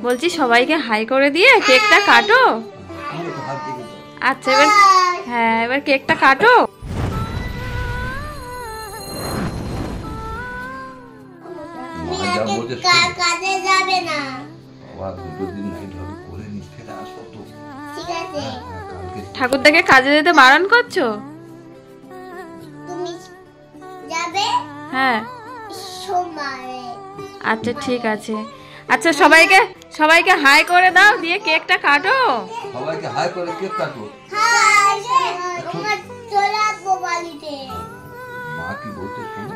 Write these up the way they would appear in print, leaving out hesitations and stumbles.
বলছি সবাইকে হাই করে দিয়ে কেকটা কাটো। আচ্ছা এবার হ্যাঁ এবার কেকটা কাটো। ঠাকুরদাকে কাজে যেতে বারণ করছো? হ্যাঁ আচ্ছা ঠিক আছে। আচ্ছা সবাইকে হাই করে দাও, দিয়ে কেকটা কাটো। সবাইকে হাই করে কেক কাটো।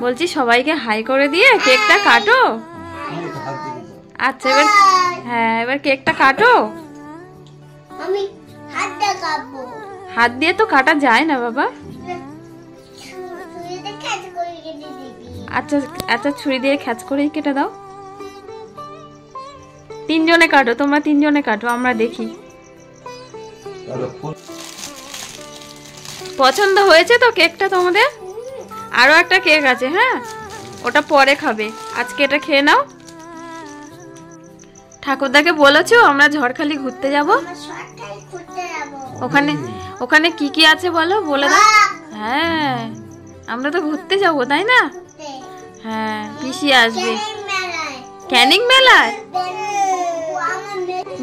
বলছি সবাইকে হাই করে দিয়ে কেকটা কাটো। আচ্ছা এবার হ্যাঁ এবার কেকটা কাটো। হাত দিয়ে তো কাটা যায় না বাবা। আচ্ছা আচ্ছা ছুরি দিয়ে খ্যাচ করেই কেটে দাও। তিনজনে কাটো, তোমরা তিনজনে কাটো, আমরা দেখি। পছন্দ হয়েছে তো কেকটা তোমাদের? আরো একটা কেক আছে, হ্যাঁ ওটা পরে খাবে, আজকে এটা খেয়ে নাও। ঠাকুরদাকে বলেছো আমরা ঝড়খালি ঘুরতে যাব? ওখানে কি কি আছে বলো, বলে দাও। হ্যাঁ আমরা তো ঘুরতে যাবো তাই না? হ্যাঁ পিসি আসবে। ক্যানিং মেলায়?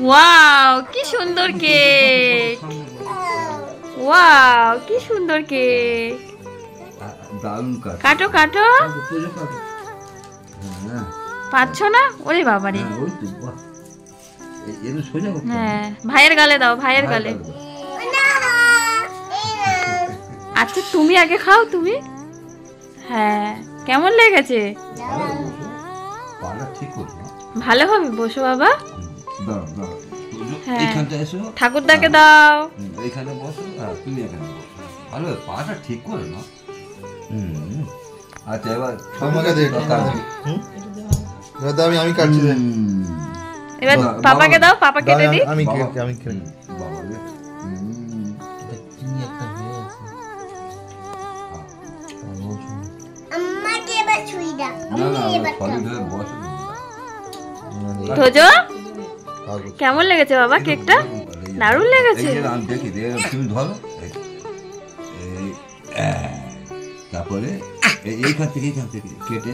ওয়াও কি সুন্দর কেক, ওয়াও কি সুন্দর কেক। কাটো কাটো। পাচ্ছ না? ওরে বাবারে। হ্যাঁ ভাইয়ের গালে দাও, ভাইয়ের গালে। আচ্ছা তুমি আগে খাও তুমি। হ্যাঁ কেমন লেগেছে? ভালো হবে, বসো বাবা। হ্যাঁ ঠাকুরদাকে দাও। এখানে বসো, তুমি এখানে বসো। ভালো পাটা ঠিক করে না। আচ্ছা এবার আমাকে দে। আমি কাটছি। এবার পাপাকে দাও, পাপা কেটে দি। আমি তোজো কেমন লেগেছে বাবা কেকটা? দারুণ লেগেছে। তুমি ধরো, তারপরে এইখান থেকে কেটে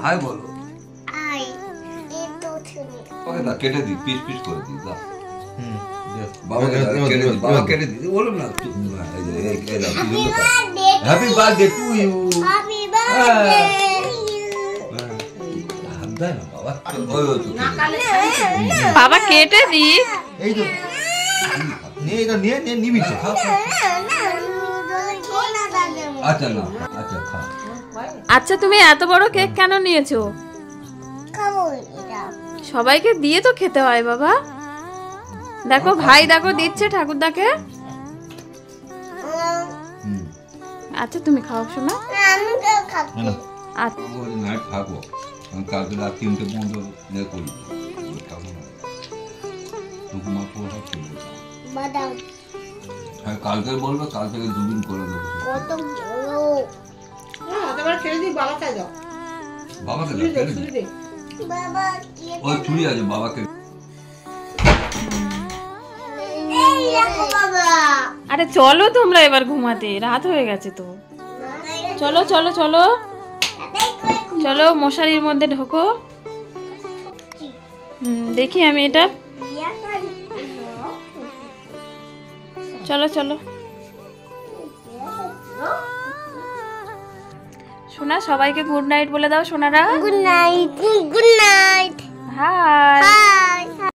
হাই বলো। কেটে দি, পিস পিস করে দি। বাবা কেটে দি, বলুন না। Happy birthday to you. বাবা কেটে দি। এই তো নিয়ে নিবি তো। আচ্ছা না, আচ্ছা খা। আচ্ছা তুমি এত বড় কেক কেন নিয়েছো? সবাইকে দিয়ে তো খেতে হয় বাবা। দেখো ভাই দেখো দিচ্ছে ঠাকুরদাকে। আচ্ছা তুমি খাও শোনা। কালকে রাত 3টে পর্যন্ত করি। কালকে বলবে, কাল থেকে 2 দিন করে দেবো। বাবাকে ওই চুড়ি আছে বাবাকে। আরে চলো তোমরা এবার ঘুমাতে, রাত হয়ে গেছে তো। চলো চলো চলো চলো মশারির মধ্যে ঢোকো। দেখি আমি এটা। চলো চলো সোনা, সবাইকে গুড নাইট বলে দাও সোনারা। Good night. Good night. High.